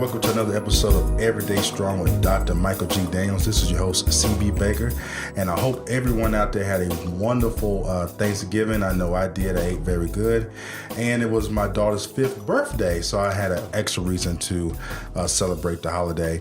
welcome to another episode of Everyday Strong with Dr. Michael G. Daniels. This is your host, CB Baker, and I hope everyone out there had a wonderful Thanksgiving. I know I did. I ate very good, and it was my daughter's 5th birthday, so I had an extra reason to celebrate the holiday.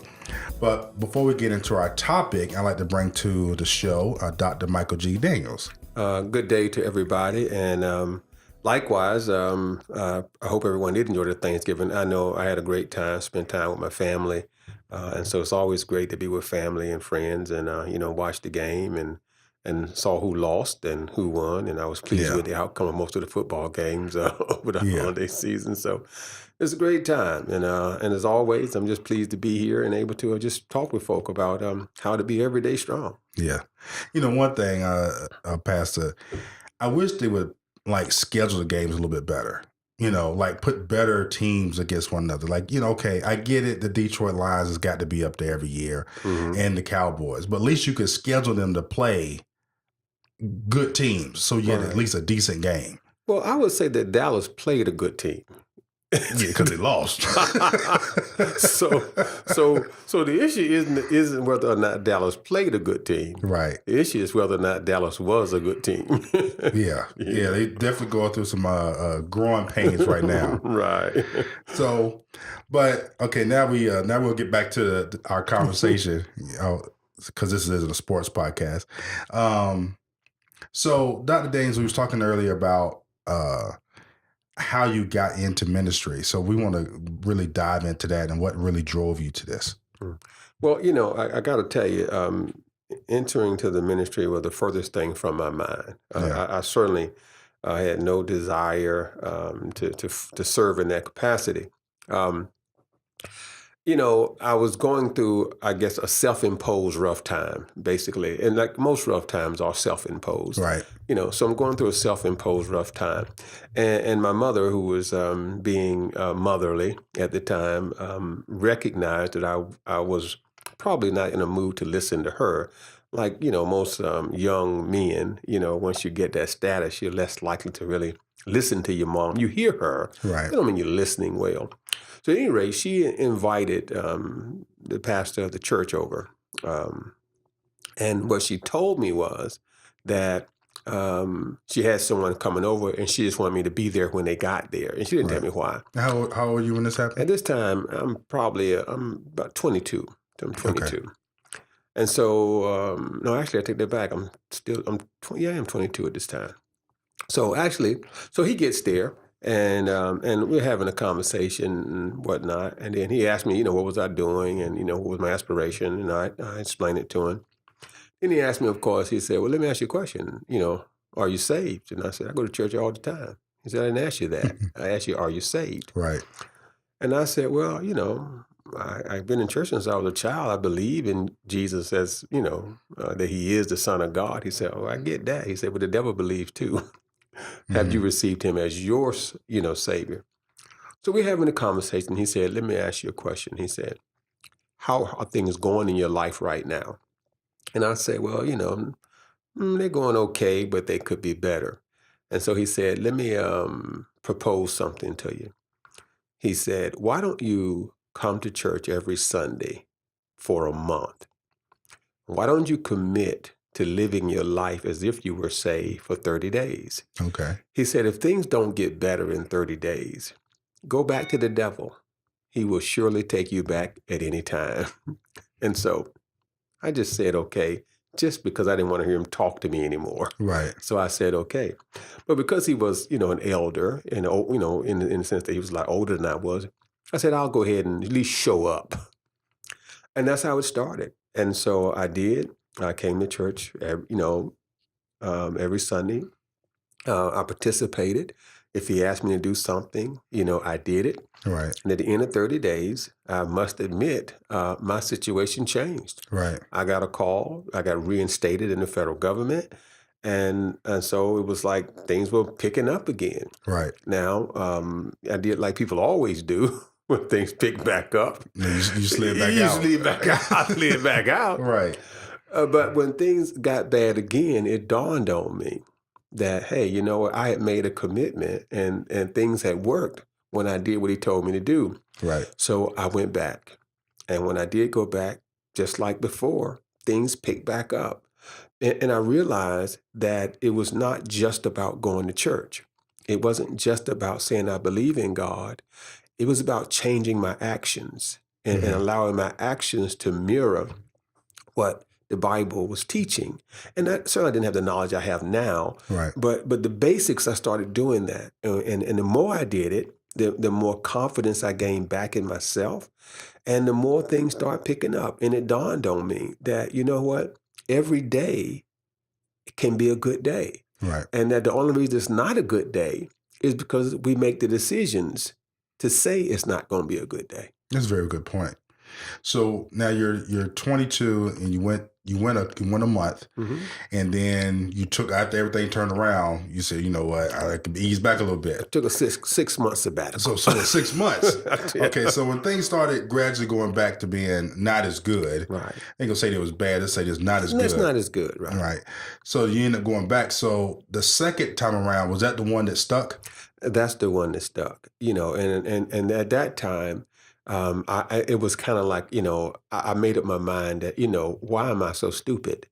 But before we get into our topic, I'd like to bring to the show Dr. Michael G. Daniels. Good day to everybody, and likewise, I hope everyone did enjoy their Thanksgiving. I know I had a great time, spent time with my family, and so it's always great to be with family and friends and, watch the game and saw who lost and who won, and I was pleased with the outcome of most of the football games over the holiday season. So it's a great time, and as always, I'm just pleased to be here and able to just talk with folk about how to be everyday strong. Yeah. One thing, Pastor, I wish they would schedule the games a little bit better, put better teams against one another. Okay, I get it. The Detroit Lions has got to be up there every year and the Cowboys, but at least you could schedule them to play good teams. So you get at least a decent game. Well, I would say that Dallas played a good team. Yeah, because they lost. So the issue isn't whether or not Dallas played a good team. Right. The issue is whether or not Dallas was a good team. Yeah, they definitely going through some growing pains right now. Right. So, but okay, now we'll get back to our conversation, because this isn't a sports podcast. So Dr. Daines, we was talking earlier about how you got into ministry. So we want to really dive into that and what really drove you to this. Well, I got to tell you, entering to the ministry was the furthest thing from my mind. I certainly had no desire to serve in that capacity. I was going through, I guess, a self-imposed rough time, basically. And like most rough times are self-imposed. Right. So I'm going through a self-imposed rough time. And my mother, who was being motherly at the time, recognized that I was probably not in a mood to listen to her. Like, most young men, once you get that status, you're less likely to really listen to your mom. You hear her. Right. I don't mean you're listening well. So at any rate, she invited the pastor of the church over. And what she told me was that she had someone coming over and she just wanted me to be there when they got there. And she didn't tell me why. How old were you when this happened? At this time, I'm about 22. I'm 22. Okay. And so, no, actually, I take that back. I'm 22 at this time. So he gets there. And we're having a conversation and whatnot. And then he asked me, what was I doing? And, what was my aspiration? And I explained it to him. Then he asked me, of course, he said, well, let me ask you a question. Are you saved? And I said, I go to church all the time. He said, I didn't ask you that. I asked you, are you saved? Right. And I said, well, I've been in church since I was a child. I believe in Jesus as, that he is the Son of God. He said, oh, I get that. He said, but the devil believes too. Have you received him as your, Savior? So we're having a conversation. He said, let me ask you a question. He said, how are things going in your life right now? And I said, well, they're going okay, but they could be better. And so he said, let me propose something to you. He said, why don't you come to church every Sunday for a month? Why don't you commit to living your life as if you were saved for 30 days. Okay. He said, if things don't get better in 30 days, go back to the devil. He will surely take you back at any time. And so I just said, okay, just because I didn't want to hear him talk to me anymore. Right. So I said, okay. But because he was, an elder, and, in the sense that he was a lot older than I was, I said, I'll go ahead and at least show up. And that's how it started. And so I did. I came to church, every Sunday. I participated. If he asked me to do something, I did it. Right. And at the end of 30 days, I must admit, my situation changed. Right. I got a call. I got reinstated in the federal government. And so it was like things were picking up again. Right. Now, I did like people always do. When things pick back up. You slid back out. I slid back out. Right. But when things got bad again, it dawned on me that, hey, I had made a commitment and things had worked when I did what he told me to do. Right. So I went back. And when I did go back, just like before, things picked back up. And I realized that it was not just about going to church. It wasn't just about saying I believe in God. It was about changing my actions and allowing my actions to mirror what the Bible was teaching. And I certainly didn't have the knowledge I have now. Right. But the basics, I started doing that. And the more I did it, the more confidence I gained back in myself. And the more things start picking up. And it dawned on me that, you know what? Every day can be a good day. Right. And that the only reason it's not a good day is because we make the decisions to say it's not going to be a good day. That's a very good point. So now you're 22 and you went a month, and then you took, after everything turned around, you said, you know what, I could ease back a little bit. I took a six month sabbatical. So 6 months. Okay, so when things started gradually going back to being not as good, Right. I ain't gonna say it was bad. Let's say it's not as good. It's not as good, right? Right. So you end up going back. So the second time around, was that the one that stuck? That's the one that stuck. And at that time, it was kind of like, I made up my mind that, why am I so stupid?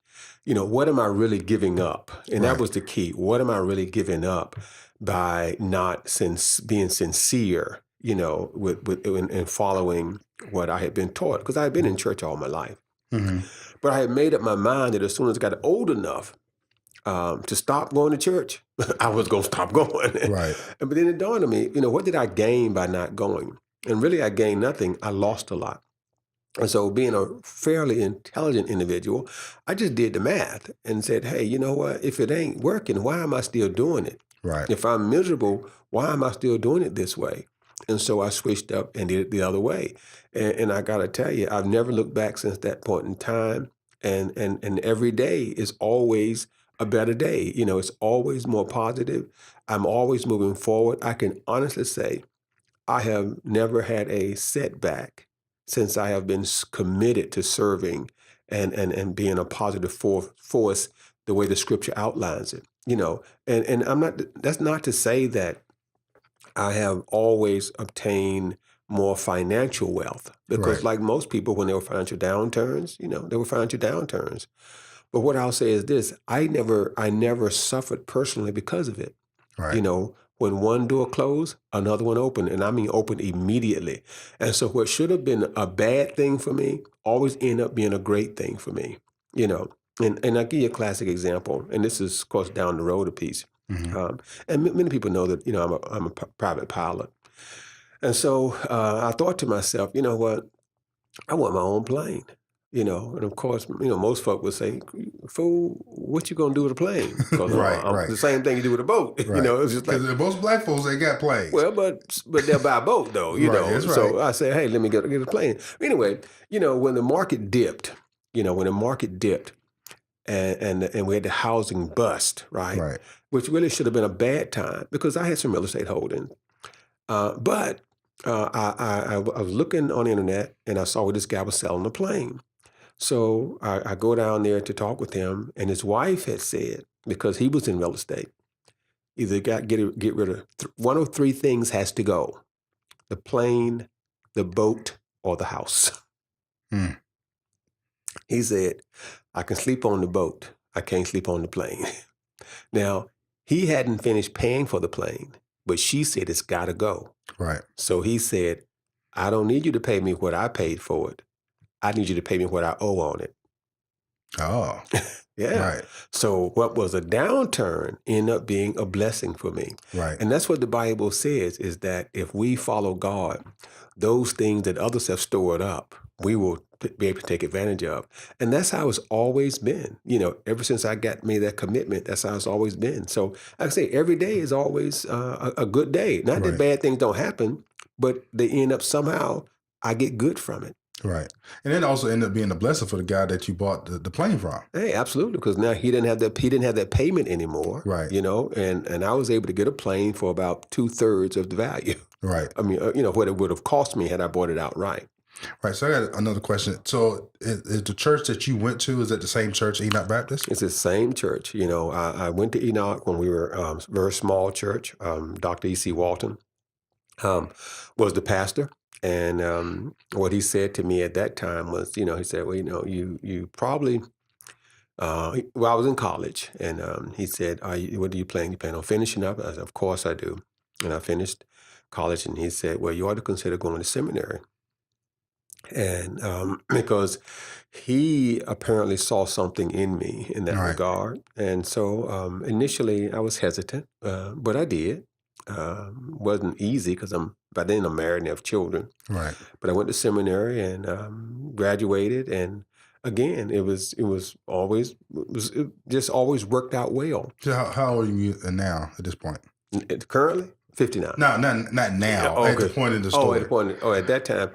What am I really giving up? And that was the key. What am I really giving up by not being sincere, in following what I had been taught? Because I had been in church all my life. But I had made up my mind that as soon as I got old enough to stop going to church, I was going to stop going. Right. But then it dawned on me, what did I gain by not going? And really, I gained nothing. I lost a lot. And so being a fairly intelligent individual, I just did the math and said, hey, you know what? If it ain't working, why am I still doing it? Right. If I'm miserable, why am I still doing it this way? And so I switched up and did it the other way. And I got to tell you, I've never looked back since that point in time. And every day is always a better day. It's always more positive. I'm always moving forward. I can honestly say I have never had a setback since I have been committed to serving and being a positive force the way the scripture outlines it. And I'm not. That's not to say that I have always obtained more financial wealth, because like most people, when there were financial downturns, there were financial downturns. But what I'll say is this: I never suffered personally because of it. Right. When one door closed, another one opened, and I mean opened immediately. And so what should have been a bad thing for me always ended up being a great thing for me. And I'll give you a classic example, and this is, of course, down the road a piece. And many people know that, I'm a private pilot. And so I thought to myself, you know what? I want my own plane. And of course, most folk would say, fool, what you going to do with a plane? Because Right. the same thing you do with a boat. Right. It's just like, because most black folks, they got planes. well, but they'll buy a boat though, That's right. So I said, hey, let me get a plane. Anyway, when the market dipped, and we had the housing bust, right? Which really should have been a bad time because I had some real estate holdings. But I was looking on the internet and I saw where this guy was selling a plane. So I go down there to talk with him, and his wife had said, because he was in real estate, either get rid of one of three things has to go: the plane, the boat, or the house. He said, I can sleep on the boat. I can't sleep on the plane. Now, he hadn't finished paying for the plane, but she said it's got to go. Right. So he said, I don't need you to pay me what I paid for it. I need you to pay me what I owe on it. Oh. Yeah. Right. So what was a downturn ended up being a blessing for me. Right. And that's what the Bible says, is that if we follow God, those things that others have stored up, we will be able to take advantage of. And that's how it's always been. Ever since I made that commitment, that's how it's always been. So like I say, every day is always a good day. Not that bad things don't happen, but they end up somehow, I get good from it. Right. And then also end up being a blessing for the guy that you bought the plane from. Hey, absolutely. Because now he didn't have that payment anymore. Right. And I was able to get a plane for about 2/3 of the value. Right. I mean, what it would have cost me had I bought it outright. Right. So I got another question. So is the church that you went to, is that the same church, Enoch Baptist? It's the same church. I went to Enoch when we were a very small church, Dr. E.C. Walton. was the pastor. And what he said to me at that time was, he said, well, you probably, well, I was in college, and he said, what are you planning? You plan on finishing up? I said, of course I do. And I finished college, and he said, well, you ought to consider going to seminary. And because he apparently saw something in me in that Right. regard. And so initially I was hesitant, but I did. Wasn't easy because by then I'm married and have children. Right. But I went to seminary and graduated, and again, it just always worked out well. So how old are you now at this point? Currently, 59. No, not now. Oh, At the okay. point in the Oh, story. at that time,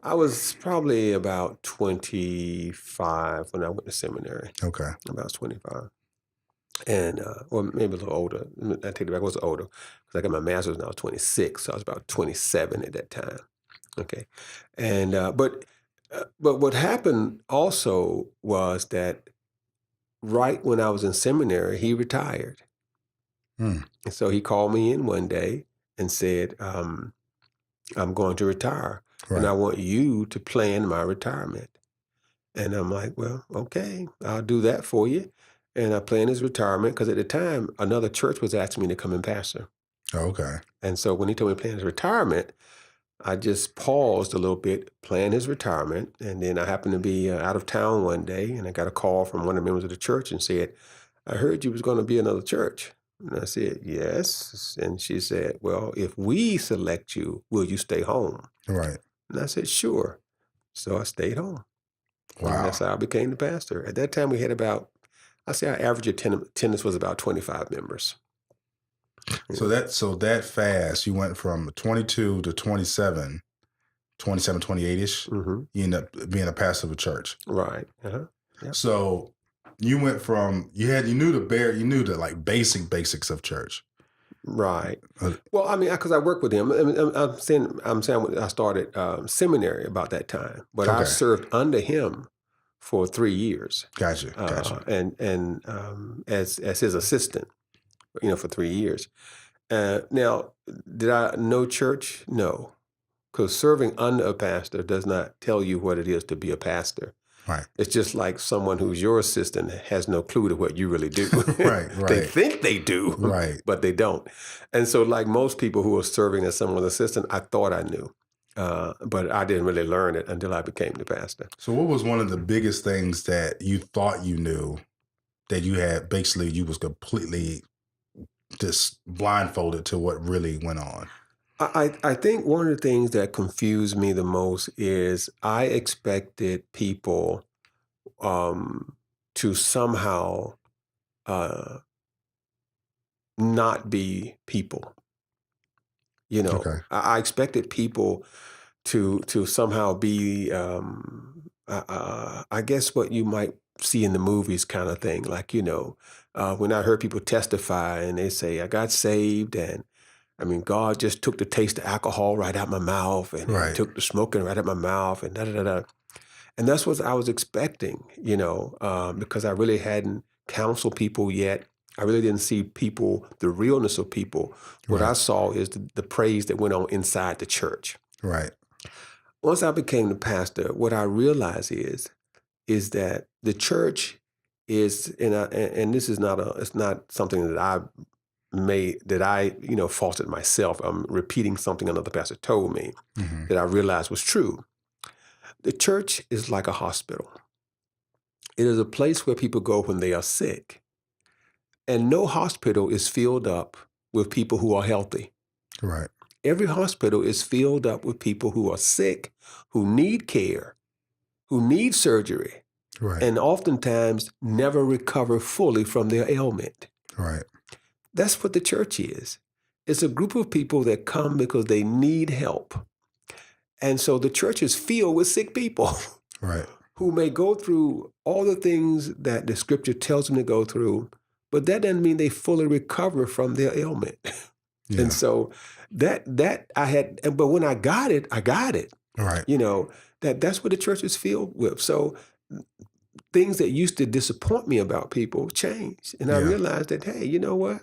I was probably about 25 when I went to seminary. Okay. About 25. And, or maybe a little older. I take it back, I was older because I got my master's when I was 26. So I was about 27 at that time. Okay. And, but what happened also was that right when I was in seminary, he retired. Hmm. And so he called me in one day and said, I'm going to retire, and I want you to plan my retirement. And I'm like, well, okay, I'll do that for you. And I planned his retirement because at the time, another church was asking me to come and pastor. Okay. And so when he told me to plan his retirement, I just paused a little bit, planned his retirement. And then I happened to be out of town one day, and I got a call from one of the members of the church and said, I heard you was going to be another church. And I said, yes. And she said, well, if we select you, will you stay home? Right. And I said, sure. So I stayed home. Wow. And that's how I became the pastor. At that time, we had I say our average attendance was about 25 members. So that fast, you went from 22 to 27, 28-ish. Mm-hmm. You end up being a pastor of a church. Right. Uh-huh. Yep. So you went from, you knew the like basics of church. Right. Well, I mean, because I worked with him. I mean, I'm saying I started seminary about that time, but I served under him for 3 years. Gotcha. And as his assistant, for 3 years. Now, did I know church? No, because serving under a pastor does not tell you what it is to be a pastor. Right. It's just like someone who's your assistant has no clue to what you really do. Right. They think they do, right, but they don't. And so like most people who are serving as someone's assistant, I thought I knew, but I didn't really learn it until I became the pastor. So what was one of the biggest things that you thought you knew that you had, basically you was completely just blindfolded to what really went on? I think one of the things that confused me the most is I expected people to somehow not be people. Okay. I expected people to somehow be, I guess what you might see in the movies kind of thing. Like, when I heard people testify and they say, I got saved and I mean, God just took the taste of alcohol right out my mouth and Right. took the smoking right out my mouth and da-da-da-da. And that's what I was expecting, because I really hadn't counseled people yet. I really didn't see people, the realness of people. What Right. I saw is the praise that went on inside the church. Right. Once I became the pastor, what I realized is that the church is, and this is it's not something that I faulted myself. I'm repeating something another pastor told me Mm-hmm. that I realized was true. The church is like a hospital. It is a place where people go when they are sick. And no hospital is filled up with people who are healthy. Right. Every hospital is filled up with people who are sick, who need care, who need surgery, Right. and oftentimes never recover fully from their ailment. Right. That's what the church is. It's a group of people that come because they need help. And so the church is filled with sick people. Right. Who may go through all the things that the scripture tells them to go through, but that doesn't mean they fully recover from their ailment. Yeah. And so that I had, but when I got it, Right. That's what the church is filled with. So things that used to disappoint me about people changed. And I realized that, hey, you know what?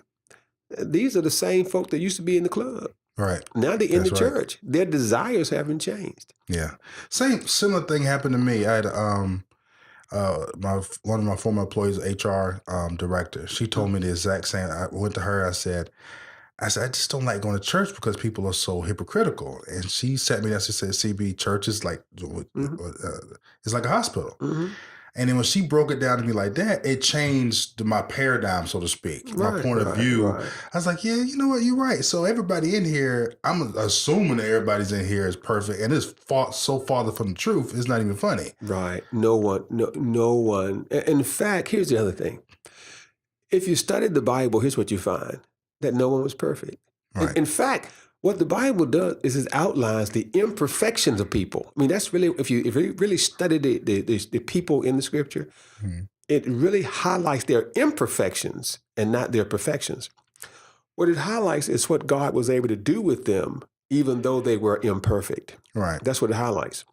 These are the same folk that used to be in the club. Right. Now they're in the That's right. church. Their desires haven't changed. Yeah. Similar thing happened to me. I had one of my former employees, HR director. She told me the exact same. I went to her. I said, I just don't like going to church because people are so hypocritical. And she sat me down. She said, CB, church is like it's like a hospital. Mm-hmm. And then when she broke it down to me like that, it changed my paradigm, so to speak, my point of view. Right. I was like, yeah, you know what? You're right. So everybody in here, I'm assuming that everybody's in here is perfect, and it's so farther from the truth, it's not even funny. Right. No one. In fact, here's the other thing. If you studied the Bible, here's what you find, that no one was perfect. Right. In fact, what the Bible does is it outlines the imperfections of people. I mean, that's really, if you really study the people in the scripture, it really highlights their imperfections and not their perfections. What it highlights is what God was able to do with them, even though they were imperfect. Right. That's what it highlights.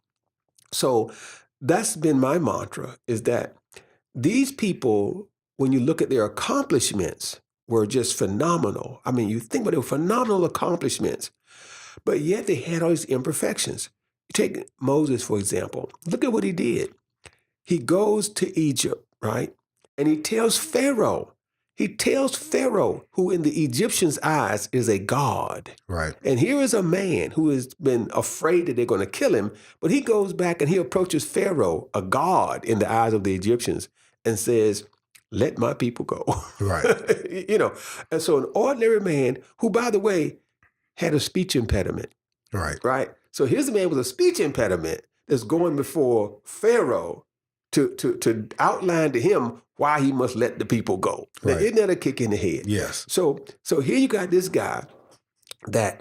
So that's been my mantra, is that these people, when you look at their accomplishments, were just phenomenal. I mean, you think about it, phenomenal accomplishments, but yet they had all these imperfections. You take Moses, for example. Look at what he did. He goes to Egypt, right? And he tells Pharaoh, who in the Egyptians' eyes is a god. Right. And here is a man who has been afraid that they're going to kill him, but he goes back and he approaches Pharaoh, a god in the eyes of the Egyptians, and says, let my people go. Right. And so an ordinary man who, by the way, had a speech impediment. Right. Right. So here's a man with a speech impediment that's going before Pharaoh to outline to him why he must let the people go. Now, Right. isn't that a kick in the head? Yes. So here you got this guy that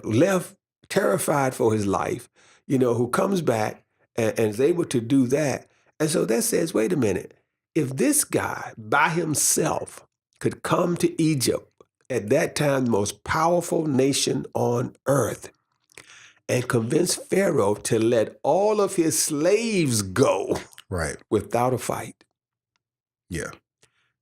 left terrified for his life, who comes back and is able to do that. And so that says, wait a minute, if this guy by himself could come to Egypt, at that time the most powerful nation on earth, and convince Pharaoh to let all of his slaves go, right, without a fight. Yeah.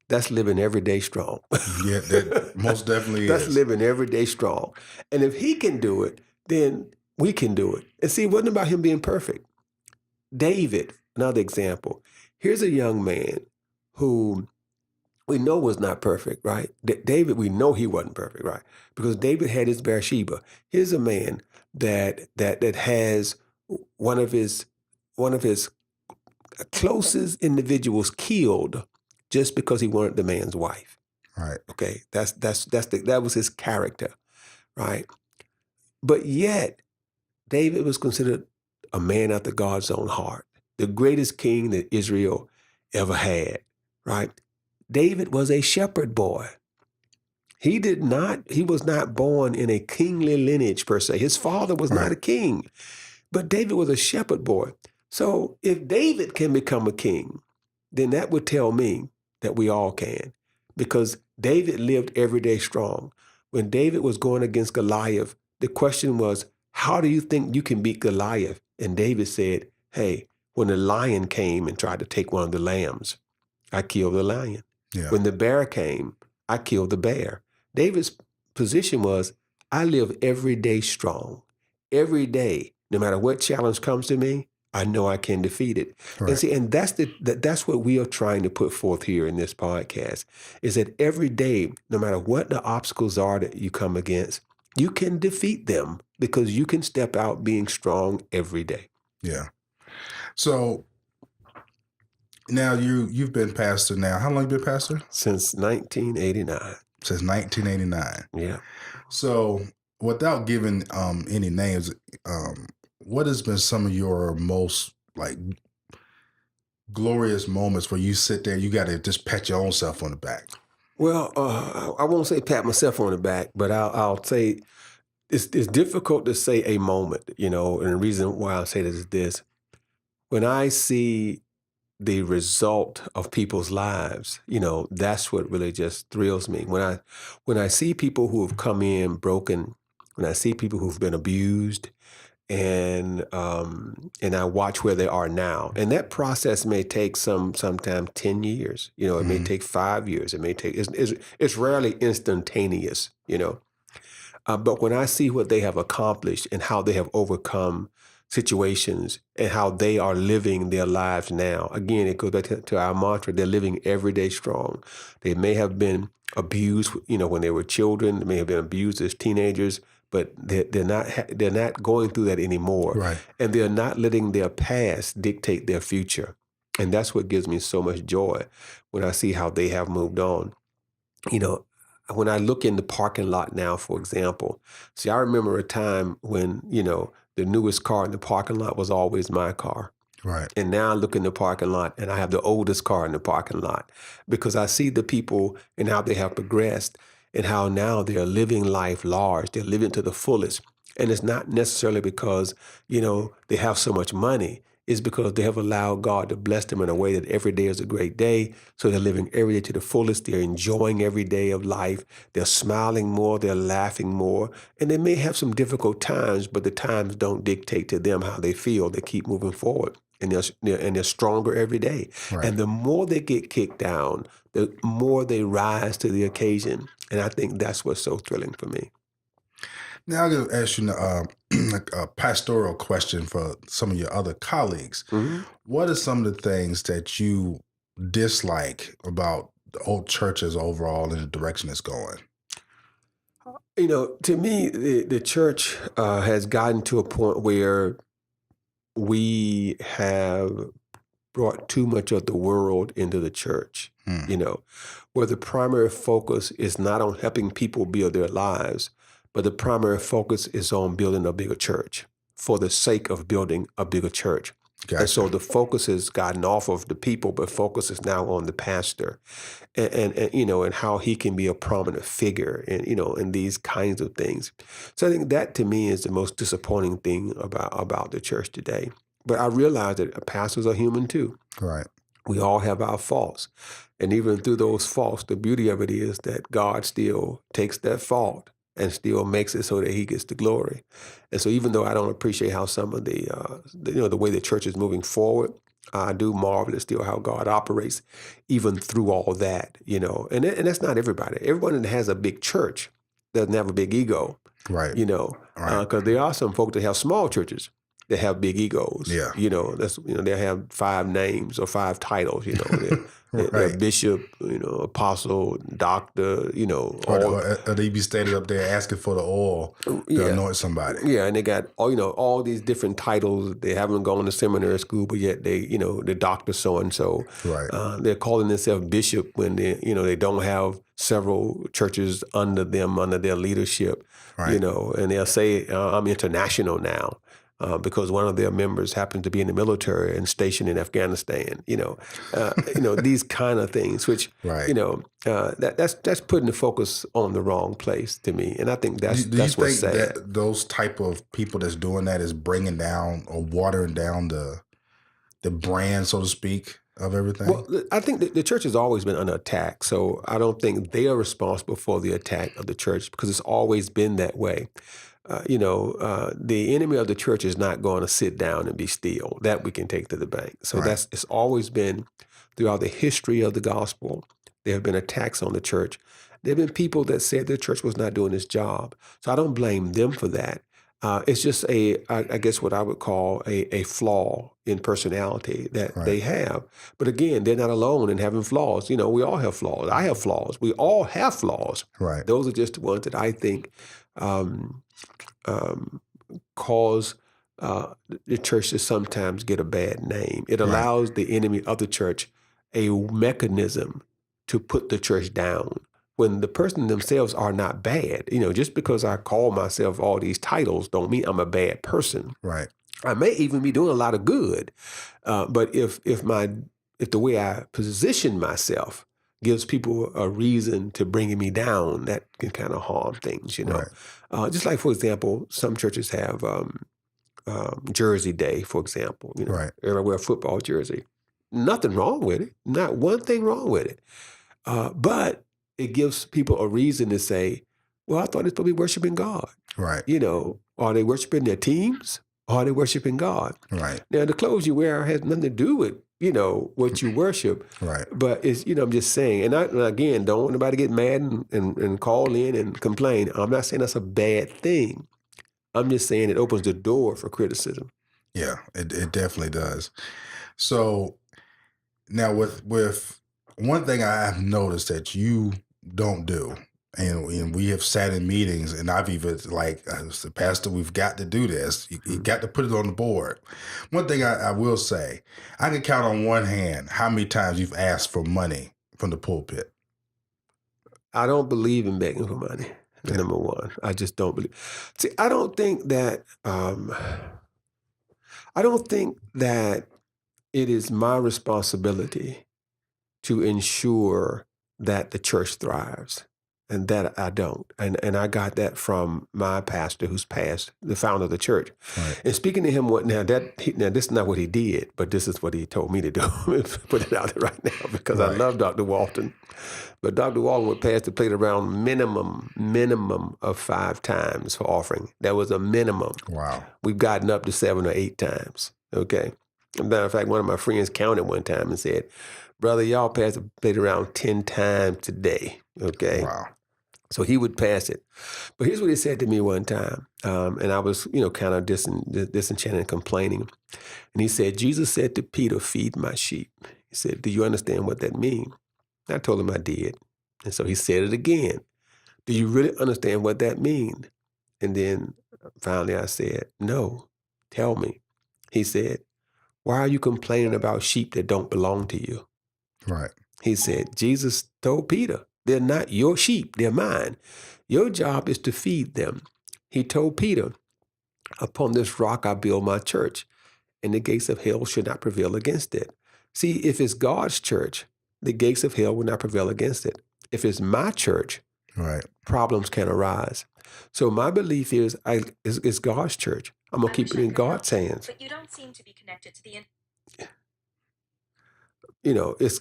That's living every day strong. Yeah, that most definitely That's is. living every day strong. And if he can do it, then we can do it. And see, it wasn't about him being perfect. David, another example. Here's a young man who we know was not perfect, right? David, we know he wasn't perfect, right? Because David had his Bathsheba. Here's a man that has one of his closest individuals killed just because he wanted the man's wife. Right. Okay, that was his character, right? But yet, David was considered a man after God's own heart, the greatest king that Israel ever had, right? David was a shepherd boy. He was not born in a kingly lineage per se. His father was not a king, but David was a shepherd boy. So if David can become a king, then that would tell me that we all can, because David lived every day strong. When David was going against Goliath, the question was, how do you think you can beat Goliath? And David said, hey, when the lion came and tried to take one of the lambs, I killed the lion. Yeah. When the bear came, I killed the bear. David's position was, I live every day strong. Every day, no matter what challenge comes to me, I know I can defeat it. Right. And that's what we are trying to put forth here in this podcast, is that every day, no matter what the obstacles are that you come against, you can defeat them because you can step out being strong every day. Yeah. So now you've been pastor now. How long have you been pastor? Since 1989. Since 1989. Yeah. So without giving any names, what has been some of your most glorious moments where you sit there, you got to just pat your own self on the back? Well, I won't say pat myself on the back, but I'll say it's difficult to say a moment, and the reason why I say this is this. When I see the result of people's lives, that's what really just thrills me. When I see people who have come in broken, when I see people who've been abused, and I watch where they are now, and that process may take sometimes 10 years. It may take 5 years. It may take. It's rarely instantaneous. But when I see what they have accomplished and how they have overcome situations and how they are living their lives now, again, it goes back to our mantra, they're living every day strong. They may have been abused, when they were children, they may have been abused as teenagers, but they're not going through that anymore. Right. And they're not letting their past dictate their future. And that's what gives me so much joy when I see how they have moved on. When I look in the parking lot now, for example, see, I remember a time when, the newest car in the parking lot was always my car. Right. And now I look in the parking lot and I have the oldest car in the parking lot because I see the people and how they have progressed and how now they're living life large. They're living to the fullest. And it's not necessarily because, they have so much money. It's because they have allowed God to bless them in a way that every day is a great day. So they're living every day to the fullest. They're enjoying every day of life. They're smiling more. They're laughing more. And they may have some difficult times, but the times don't dictate to them how they feel. They keep moving forward. And they're stronger every day. Right. And the more they get kicked down, the more they rise to the occasion. And I think that's what's so thrilling for me. Now I'm going to ask you a pastoral question for some of your other colleagues. Mm-hmm. What are some of the things that you dislike about the old churches overall and the direction it's going? To me, the church has gotten to a point where we have brought too much of the world into the church, where the primary focus is not on helping people build their lives, but the primary focus is on building a bigger church for the sake of building a bigger church. Gotcha. And so the focus has gotten off of the people, but focus is now on the pastor and how he can be a prominent figure and these kinds of things. So I think that to me is the most disappointing thing about the church today. But I realize that pastors are human too. Right. We all have our faults. And even through those faults, the beauty of it is that God still takes that fault and still makes it so that he gets the glory. And so even though I don't appreciate how some of the way the church is moving forward, I do marvel at still how God operates even through all that, And that's not everybody. Everyone that has a big church doesn't have a big ego, right? Because there are some folks that have small churches that have big egos. Yeah. They have 5 names or 5 titles, Right. They're bishop, apostle, doctor, or they be standing up there asking for the oil to anoint somebody. Yeah, and they got all these different titles. They haven't gone to seminary school, but yet they, the doctor so and so. Right. They're calling themselves bishop when they don't have several churches under their leadership. Right. And they'll say, I'm international now. Because one of their members happens to be in the military and stationed in Afghanistan, these kind of things, which, right. That's putting the focus on the wrong place to me. And I think that's what's sad. That those type of people that's doing that is bringing down or watering down the brand, so to speak, of everything? Well, I think the church has always been under attack. So I don't think they are responsible for the attack of the church because it's always been that way. The enemy of the church is not going to sit down and be still. That we can take to the bank. So right. It's always been throughout the history of the gospel. There have been attacks on the church. There have been people that said the church was not doing its job. So I don't blame them for that. It's just I guess what I would call a flaw in personality that right. they have. But again, they're not alone in having flaws. We all have flaws. I have flaws. We all have flaws. Right. Those are just the ones that I think cause the church to sometimes get a bad name. It allows right. the enemy of the church a mechanism to put the church down when the person themselves are not bad. Just because I call myself all these titles don't mean I'm a bad person. Right. I may even be doing a lot of good. But if the way I position myself gives people a reason to bring me down, that can kind of harm things, Right. Just like, for example, some churches have Jersey Day, for example. Right. Everybody wear a football jersey. Nothing wrong with it. Not one thing wrong with it. But it gives people a reason to say, well, I thought it's supposed to be worshiping God. Right. Are they worshiping their teams? Or are they worshiping God? Right. Now, the clothes you wear has nothing to do with, what you worship. Right. But it's, I'm just saying, and again, don't want anybody to get mad and call in and complain. I'm not saying that's a bad thing. I'm just saying it opens the door for criticism. Yeah, it definitely does. So now with one thing I have noticed that you don't do, and we have sat in meetings, and I've even as the pastor, we've got to do this. You got to put it on the board. One thing I will say, I can count on one hand how many times you've asked for money from the pulpit. I don't believe in begging for money. Yeah. Number one, I just don't believe. See, I don't think that it is my responsibility to ensure that the church thrives, and that I don't. And I got that from my pastor, who's passed, the founder of the church. Right. And speaking to him, now this is not what he did, but this is what he told me to do. Put it out there right now, because I love Dr. Walton. But Dr. Walton would pass the plate around minimum of 5 times for offering. That was a minimum. Wow. We've gotten up to 7 or 8 times. Okay. As a matter of fact, one of my friends counted one time and said, "Brother, y'all passed the plate around 10 times today." Okay. Wow. So he would pass it. But here's what he said to me one time. And I was, kind of disenchanted and complaining. And he said, "Jesus said to Peter, 'Feed my sheep.'" He said, "Do you understand what that means?" I told him I did. And so he said it again. "Do you really understand what that means?" And then finally I said, "No, tell me." He said, "Why are you complaining about sheep that don't belong to you?" Right. He said, "Jesus told Peter, they're not your sheep, they're mine. Your job is to feed them." He told Peter, "Upon this rock I build my church, and the gates of hell should not prevail against it." See, if it's God's church, the gates of hell will not prevail against it. If it's my church, right, problems can arise. So my belief is, it's God's church. I'm going to keep it in God's hands. But you don't seem to be connected to the...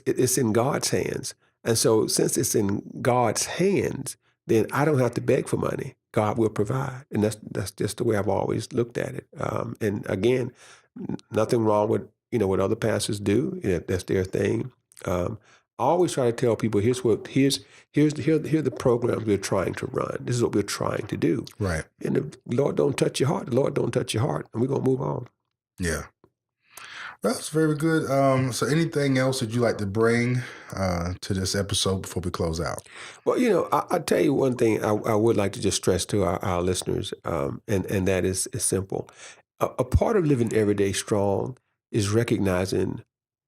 It's in God's hands. And so since it's in God's hands, then I don't have to beg for money. God will provide. And that's just the way I've always looked at it. And again, nothing wrong with, what other pastors do. That's their thing. I always try to tell people, here are the programs we're trying to run. This is what we're trying to do. Right. And the Lord don't touch your heart. The Lord don't touch your heart. And we're going to move on. Yeah. That's very good. So anything else that you like to bring to this episode before we close out? Well, I'll tell you one thing I would like to just stress to our listeners, and that is simple. A part of living everyday strong is recognizing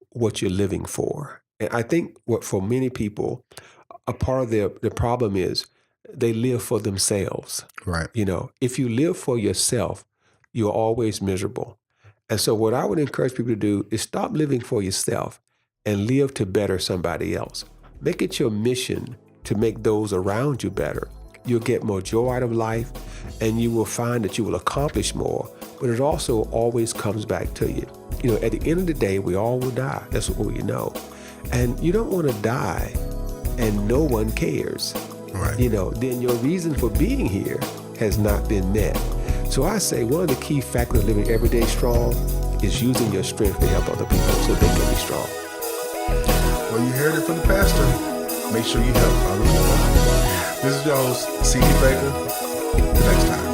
what you're living for. And I think for many people, a part of the problem is they live for themselves. Right. If you live for yourself, you're always miserable. And so what I would encourage people to do is stop living for yourself and live to better somebody else. Make it your mission to make those around you better. You'll get more joy out of life, and you will find that you will accomplish more, but it also always comes back to you. At the end of the day, we all will die. That's what we know. And you don't want to die and no one cares. Right. Then your reason for being here has not been met. So I say one of the key factors of living everyday strong is using your strength to help other people so they can be strong. Well, you heard it from the pastor. Make sure you help other people. This is your host, C.D. Baker. Next time.